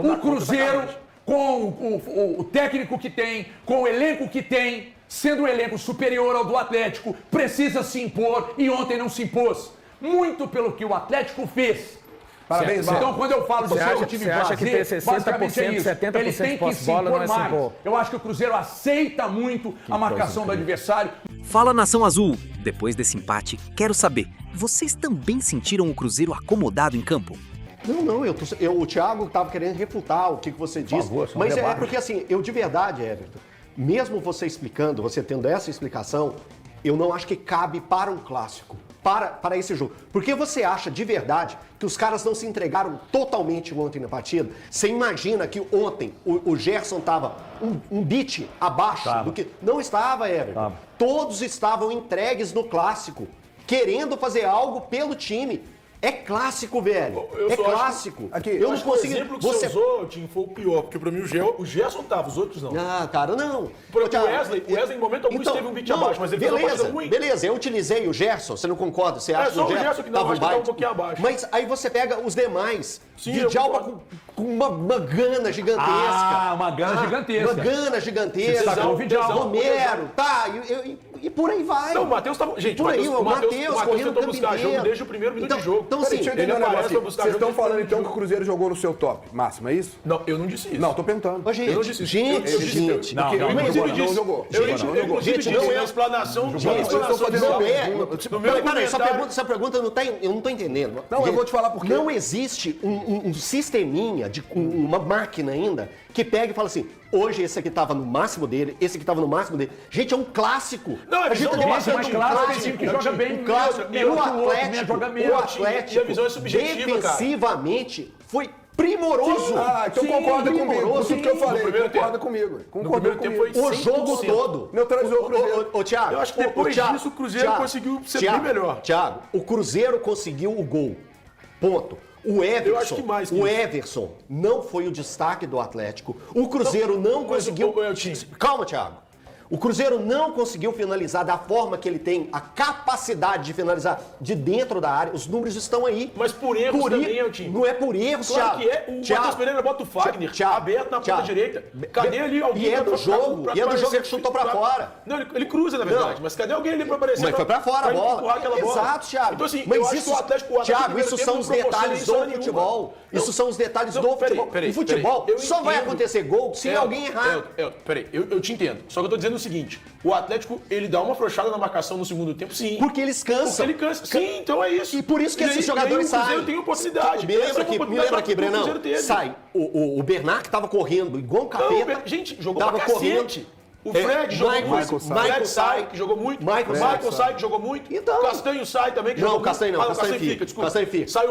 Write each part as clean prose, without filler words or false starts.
O Cruzeiro, com o técnico que tem, com o elenco que tem, sendo um elenco superior ao do Atlético, precisa se impor e ontem não se impôs. Muito pelo que o Atlético fez. Parabéns, então, quando eu falo de ser um time acha que ter 60%, 70% ele tem que se bola impor não é se mais. impor. Eu acho que o Cruzeiro aceita muito a marcação do adversário. Fala, Nação Azul. Depois desse empate, quero saber, vocês também sentiram o Cruzeiro acomodado em campo? Não, o Thiago estava querendo refutar o que você disse, mas é porque assim, eu de verdade, Everton, mesmo você explicando, você tendo essa explicação, eu não acho que cabe para um clássico, para esse jogo. Porque você acha de verdade que os caras não se entregaram totalmente ontem na partida? Você imagina que ontem o Gerson estava um beat abaixo do que... Não estava, Everton. Todos estavam entregues no clássico, querendo fazer algo pelo time. É clássico, velho. É clássico. Aqui, eu não consigo. O exemplo que você usou, Tim, foi o pior, porque pra mim o Gerson tava, os outros não. Ah, cara, não. Porque o Wesley, em momento algum, esteve um beat abaixo, mas ele fez uma partida ruim. Beleza, eu utilizei o Gerson, você não concorda? Você acha que o Gerson que não, acho que tá um pouquinho abaixo. Mas aí você pega os demais. Djalma com uma gana gigantesca. Ah, uma gana gigantesca. Uma gana gigantesca. Romero, tá, e por aí vai. Não, o Matheus tava... Gente, o Matheus tentou buscar jogo desde o primeiro minuto de jogo. Então, assim, vocês estão falando então que o Cruzeiro jogou no seu top máximo, é isso? Não, eu não disse isso. Não, tô perguntando. Eu não disse isso. Gente. Não jogou. Gente, não é a explanação. Não é. Peraí, essa pergunta eu não tô entendendo. Não, eu vou te falar por quê. Não existe um sisteminha, uma máquina ainda, que pega e fala assim, hoje esse aqui tava no máximo dele, esse aqui tava no máximo dele. Gente, é um clássico. Não, a gente tá debatendo um clássico que joga bem. Um clássico. O Atlético, e a visão é subjetiva, defensivamente, foi primoroso. Então concorda comigo. Tudo que eu falei, concorda comigo. No primeiro tempo foi 100%. O jogo todo. Neutralizou o Cruzeiro. Ô, Thiago. Eu acho que depois disso o Cruzeiro conseguiu ser bem melhor. Thiago, o Cruzeiro conseguiu o gol. Ponto. O Everson não foi o destaque do Atlético. O Cruzeiro não conseguiu... Calma, Thiago. O Cruzeiro não conseguiu finalizar da forma que ele tem a capacidade de finalizar de dentro da área. Os números estão aí. Mas por erros também, é o time. Não é por erros, claro que é. O Matheus Pereira bota o Fagner aberto na ponta direita. Cadê ali alguém? E é do jogo que chutou pra fora. Não, ele cruza, na verdade. Mas cadê alguém ali pra aparecer? Mas foi pra fora a bola. Exato, Thiago. Então assim, mas isso, Thiago, isso são os detalhes do futebol. Isso são os detalhes do futebol. O futebol só vai acontecer gol se alguém errar. Peraí, eu te entendo. Só que eu tô dizendo o seguinte. O Atlético, ele dá uma afrouxada na marcação no segundo tempo, sim. Porque eles cansam. Porque ele cansa. Sim, então é isso. E por isso que esses jogadores saem. O Cruzeiro tem oportunidade. Me lembra aqui, Brenão. Sai. O Bernard tava correndo igual um capeta. Gente, jogou pra cacete. O Fred jogou muito. Michael sai, que jogou muito. Michael sai, que jogou muito. Então, Castanho sai também, que jogou muito. Castanho não. Castanho fica. Desculpa. Castanho fica. Sai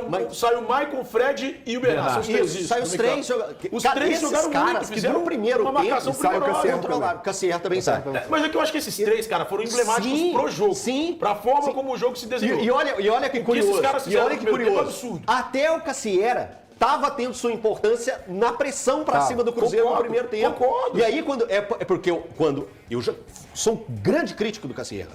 o Michael, o Fred e o Bernardo. Sai os três jogadores. Os três jogaram caras muito. que no primeiro tempo sai o Cassiano também. Cassiano também sai. Mas é que eu acho que esses três, cara, foram emblemáticos pro jogo. Sim. Pra forma como o jogo se desenhou. E olha que curioso. Esses caras fizeram no primeiro tempo absurdo. Até o Cassiera estava tendo sua importância na pressão para cima do Cruzeiro no primeiro tempo. Concordo. E aí, porque eu já sou um grande crítico do Cassiera.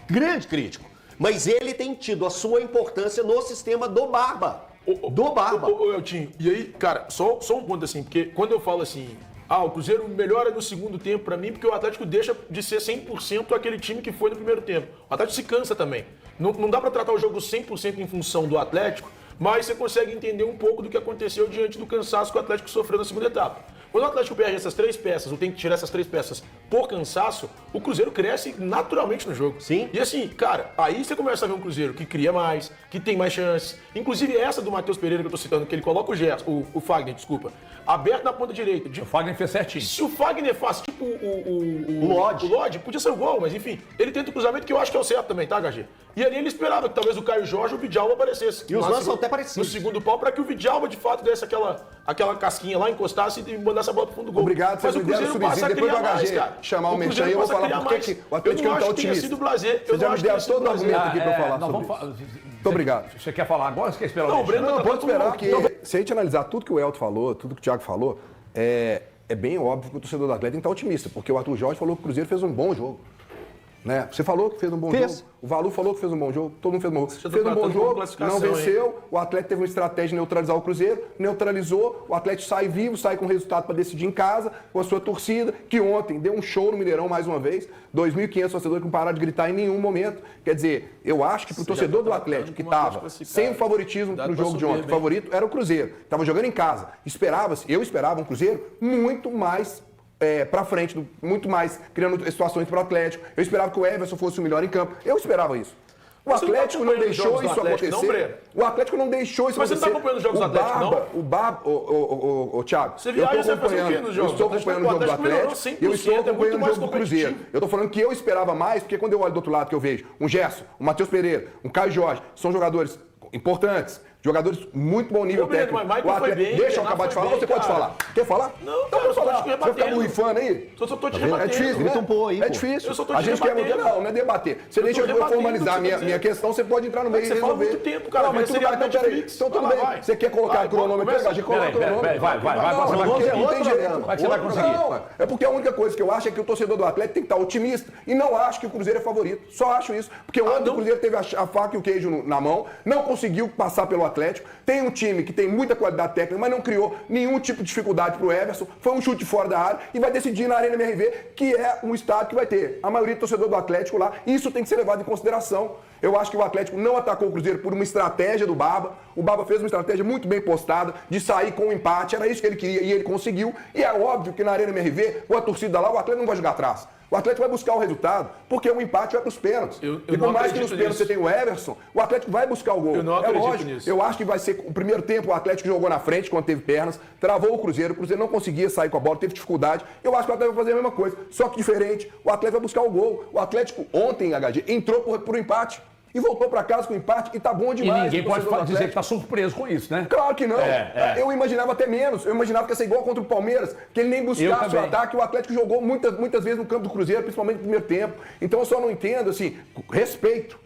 Grande crítico. Mas ele tem tido a sua importância no sistema do Barba. Ô, Eltinho, e aí, cara, só um ponto assim, porque quando eu falo assim, o Cruzeiro melhora no segundo tempo pra mim, porque o Atlético deixa de ser 100% aquele time que foi no primeiro tempo. O Atlético se cansa também. Não dá pra tratar o jogo 100% em função do Atlético, mas você consegue entender um pouco do que aconteceu diante do cansaço que o Atlético sofreu na segunda etapa. Quando o Atlético perde essas três peças, ou tem que tirar essas três peças por cansaço, o Cruzeiro cresce naturalmente no jogo. Sim. E assim, cara, aí você começa a ver um Cruzeiro que cria mais, que tem mais chances. Inclusive essa do Matheus Pereira que eu tô citando, que ele coloca o Fagner, aberto na ponta direita. O Fagner fez certinho. Se o Fagner faz tipo o Lodge, podia ser o gol, mas enfim, ele tenta o cruzamento que eu acho que é o certo também, tá, HG? E ali ele esperava que talvez o Caio Jorge ou o Vidalba aparecesse. E os lances são até parecidos. No segundo pau, para que o Vidalba de fato desse aquela casquinha lá, encostasse e mandasse a bola pro fundo do gol. Obrigado, mas vocês o me deram Cruzeiro passa a depois do criar mais, HG cara. chamar o Merchan aí, eu vou falar por que o Atlético não tá otimista. Vocês já me deram todo o argumento aqui pra falar sobre isso. Muito obrigado. Você quer falar agora ou você quer esperar o Breno? Não, pode esperar, porque se a gente analisar tudo que o Elton falou, tudo que o Thiago falou, é bem óbvio que o torcedor do Atlético tem que estar otimista, porque o Arthur Jorge falou que o Cruzeiro fez um bom jogo. Né? Você falou que fez um bom jogo. O Valu falou que fez um bom jogo. Todo mundo fez um bom jogo. Fez um bom jogo, não venceu. Hein? O Atlético teve uma estratégia de neutralizar o Cruzeiro. Neutralizou. O Atlético sai vivo, sai com resultado para decidir em casa, com a sua torcida, que ontem deu um show no Mineirão mais uma vez. 2.500 torcedores que não pararam de gritar em nenhum momento. Quer dizer, eu acho que pro torcedor do Atlético, que estava sem o favoritismo no jogo de ontem, o favorito era o Cruzeiro. Estava jogando em casa. Eu esperava um Cruzeiro muito mais para frente, muito mais criando situações para o Atlético. Eu esperava que o Everson fosse o melhor em campo. Eu esperava isso. O Atlético não deixou isso acontecer. O Atlético não deixou isso acontecer. Mas você não está acompanhando os jogos do Atlético, não? O Barba, Thiago, você viaja, você faz o quê nos jogos? Eu estou acompanhando o jogo do Atlético e eu estou acompanhando o jogo do Cruzeiro. Eu estou falando que eu esperava mais, porque quando eu olho do outro lado que eu vejo um Gerson, um Matheus Pereira, um Caio Jorge, são jogadores importantes, jogadores muito bom nível técnico. O Atlético, deixa eu acabar de falar ou você pode falar? Quer falar? Não, então pode falar. Você vai ficar borrifando aí? Só tô te rebatendo. É difícil, né? É difícil. A gente quer muito. Não é debater. Você deixa eu formalizar a minha questão, você pode entrar no meio e resolver. Você fala muito tempo, cara. Não, mas tudo bem, então peraí. Então tudo bem. Você quer colocar cronômetro? A gente coloca cronômetro. Vai, não tem jeito. Como é que você vai conseguir? Não, é porque a única coisa que eu acho é que o torcedor do Atlético tem que estar otimista e não acho que o Cruzeiro é favorito. Só acho isso. Porque ontem o Cruzeiro teve a faca e o queijo na mão, não conseguiu passar pelo Atlético, tem um time que tem muita qualidade técnica, mas não criou nenhum tipo de dificuldade pro Everson, foi um chute fora da área e vai decidir na Arena MRV, que é um estádio que vai ter a maioria do torcedor do Atlético lá, e isso tem que ser levado em consideração. Eu acho que o Atlético não atacou o Cruzeiro por uma estratégia do Barba, o Barba fez uma estratégia muito bem postada, de sair com um empate, era isso que ele queria e ele conseguiu, e é óbvio que na Arena MRV, com a torcida lá, o Atlético não vai jogar atrás. O Atlético vai buscar o resultado, porque o empate vai para os pênaltis. E por mais que nos pênaltis você tenha o Everson, o Atlético vai buscar o gol. Eu não acredito nisso. Eu acho que vai ser o primeiro tempo, o Atlético jogou na frente quando teve pernas, travou o Cruzeiro não conseguia sair com a bola, teve dificuldade. Eu acho que o Atlético vai fazer a mesma coisa, só que diferente. O Atlético vai buscar o gol. O Atlético ontem, HG, entrou por um empate. E voltou para casa com empate e tá bom demais. E ninguém pode dizer que tá surpreso com isso, né? Claro que não. Eu imaginava até menos. Eu imaginava que ia ser igual contra o Palmeiras, que ele nem buscasse o ataque. O Atlético jogou muitas vezes no campo do Cruzeiro, principalmente no primeiro tempo. Então eu só não entendo, assim, respeito.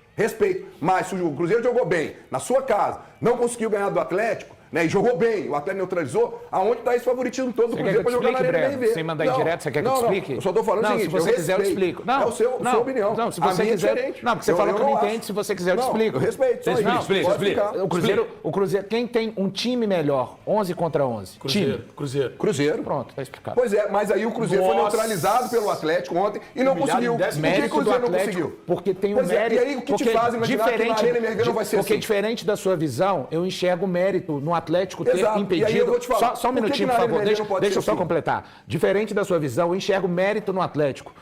Mas se o Cruzeiro jogou bem na sua casa, não conseguiu ganhar do Atlético, né, e jogou bem, o Atlético neutralizou, aonde está esse favoritismo todo do Cruzeiro para jogar na Arena MRV? Sem mandar em direto, você quer que eu te explique? Eu só estou falando o seguinte, se você quiser eu explico. Não, é a sua opinião. Não, se você quiser, não, porque você falou que não entende, se você quiser eu te explico. Eu respeito, só explica. O Cruzeiro, quem tem um time melhor, 11 contra 11? Cruzeiro. Pronto, tá explicado. Pois é, mas aí o Cruzeiro foi neutralizado pelo Atlético ontem e não conseguiu. Por que o Cruzeiro não conseguiu? Porque tem um mérito. E aí o que te faz imaginar que na Arena MRV não vai ser assim? Porque diferente da sua visão, eu enxergo o mérito no Atlético ter impedido. E aí eu vou te falar, só um minutinho, por favor. Deixa eu só completar. Diferente da sua visão, eu enxergo o mérito no Atlético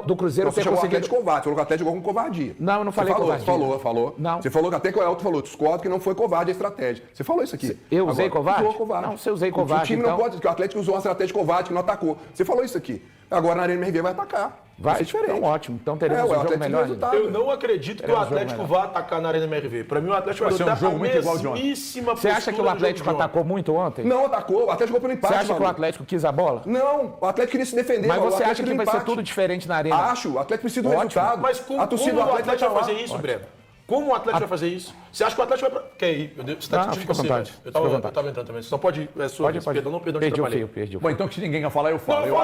do Cruzeiro ter conseguido. Você Atlético covarde, falou que o Atlético jogou com covardia. Não, eu não falei covardia. Falou. Não. Você falou que até que o Elton falou, discordo que não foi covarde a estratégia. Você falou isso aqui. Eu usei covarde? Usou covarde. Não, se eu usei covarde, o time então... não pode, porque o Atlético usou uma estratégia covarde que não atacou. Você falou isso aqui. Agora na Arena MRV vai atacar. Vai ser diferente. Então ótimo. Então teremos um jogo melhor ainda. Eu não acredito que o Atlético vá atacar na Arena MRV. Para mim o Atlético vai ser um jogo muito igual de ontem. Você acha que o Atlético atacou muito ontem? Não atacou. O Atlético jogou pelo empate. Você acha que o Atlético quis a bola? Não. O Atlético queria se defender. Mas você acha que vai ser tudo diferente na Arena? Acho. O Atlético precisa do resultado. Mas como o Atlético vai fazer isso, Breno? Como o Atlético vai fazer isso? Você acha que o Atlético vai... Quer ir? Você está discutindo com você, eu estava entrando também. Você só pode... Perdão, perdi o fio. Bom, então que se ninguém quer falar, eu falo. Eu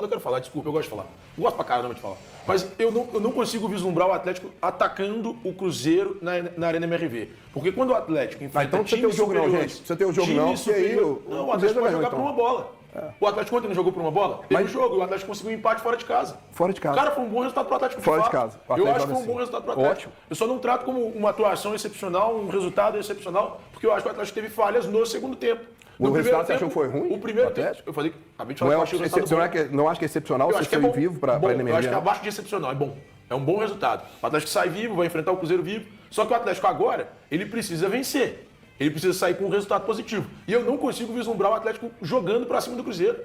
quero falar, desculpa, eu gosto de falar. Eu gosto pra caramba de falar. Mas eu não consigo vislumbrar o Atlético atacando o Cruzeiro na Arena MRV. Porque quando o Atlético enfrenta times superiores... Você tem o jogo não, que aí... Não, o Atlético vai jogar por uma bola. O Atlético ontem não jogou por uma bola? Teve um jogo, o Atlético conseguiu um empate fora de casa. Cara, foi um bom resultado pro Atlético. Fora de casa. Eu acho que foi um bom resultado pro Atlético. Ótimo. Eu só não trato como uma atuação excepcional, um resultado excepcional, porque eu acho que o Atlético teve falhas no segundo tempo. O resultado você achou que foi ruim? O primeiro tempo. Eu falei, acabei de falar que eu achei o resultado bom. Não acho que é excepcional você sair vivo para a MRV? Eu acho que é abaixo de excepcional, é bom. É um bom resultado. O Atlético sai vivo, vai enfrentar o Cruzeiro vivo. Só que o Atlético agora, ele precisa vencer. Ele precisa sair com um resultado positivo. E eu não consigo vislumbrar o Atlético jogando para cima do Cruzeiro.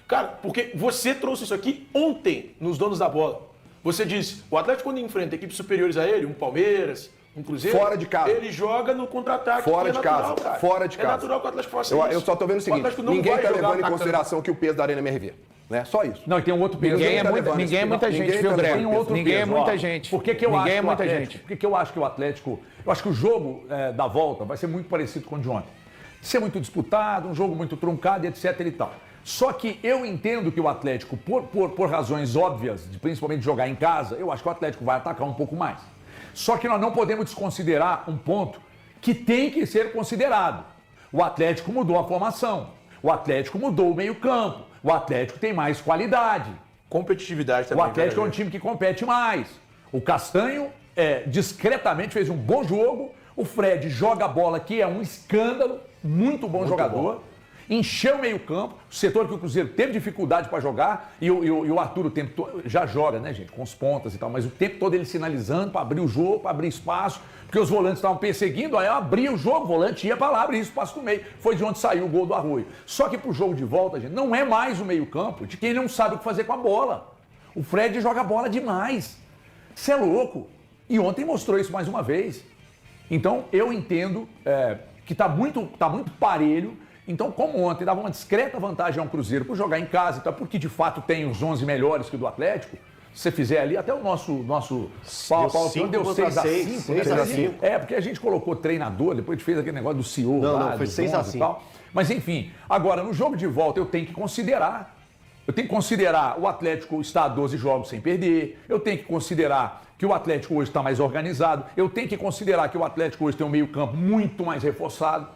Cara, porque você trouxe isso aqui ontem nos donos da bola. Você disse, o Atlético quando enfrenta equipes superiores a ele, um Palmeiras, um Cruzeiro, fora de casa. Ele joga no contra-ataque. Fora de casa. Fora de casa. É natural que o Atlético faça isso. Eu só tô vendo o seguinte, ninguém está levando em consideração que o peso da Arena MRV. Né? Só isso. Não, e tem um outro peso. Ninguém é muita gente, viu, Breno? Tem um outro ninguém peso, é muita gente. Por que eu ninguém acho é muita Atlético, gente. Por que eu acho que o Atlético... Eu acho que o jogo da volta vai ser muito parecido com o de ontem. Ser muito disputado, um jogo muito truncado, etc e tal. Só que eu entendo que o Atlético, por razões óbvias, principalmente de jogar em casa, eu acho que o Atlético vai atacar um pouco mais. Só que nós não podemos desconsiderar um ponto que tem que ser considerado. O Atlético mudou a formação, o Atlético mudou o meio-campo, o Atlético tem mais qualidade. Competitividade também. O Atlético é um time que compete mais. O Castanho discretamente fez um bom jogo. O Fred joga a bola, que é um escândalo, muito bom jogador. Encheu o meio-campo, o setor que o Cruzeiro teve dificuldade para jogar, e o Arthur o tempo todo já joga, né, gente, com os pontas e tal, mas o tempo todo ele sinalizando para abrir o jogo, para abrir espaço, porque os volantes estavam perseguindo, aí eu abria o jogo, o volante ia para lá, abria espaço no meio. Foi de onde saiu o gol do Arroio. Só que pro jogo de volta, gente, não é mais o meio-campo de quem não sabe o que fazer com a bola. O Fred joga bola demais. Você é louco. E ontem mostrou isso mais uma vez. Então, eu entendo que tá muito parelho. Então, como ontem dava uma discreta vantagem ao Cruzeiro por jogar em casa, então, porque de fato tem os 11 melhores que o do Atlético, se você fizer ali, até o nosso pau deu 6-5. Né? Porque a gente colocou treinador, depois a gente fez aquele negócio do CEO lá, foi 6-5. E tal. Mas enfim, agora no jogo de volta eu tenho que considerar. Eu tenho que considerar o Atlético está a 12 jogos sem perder. Eu tenho que considerar que o Atlético hoje está mais organizado. Eu tenho que considerar que o Atlético hoje tem um meio-campo muito mais reforçado.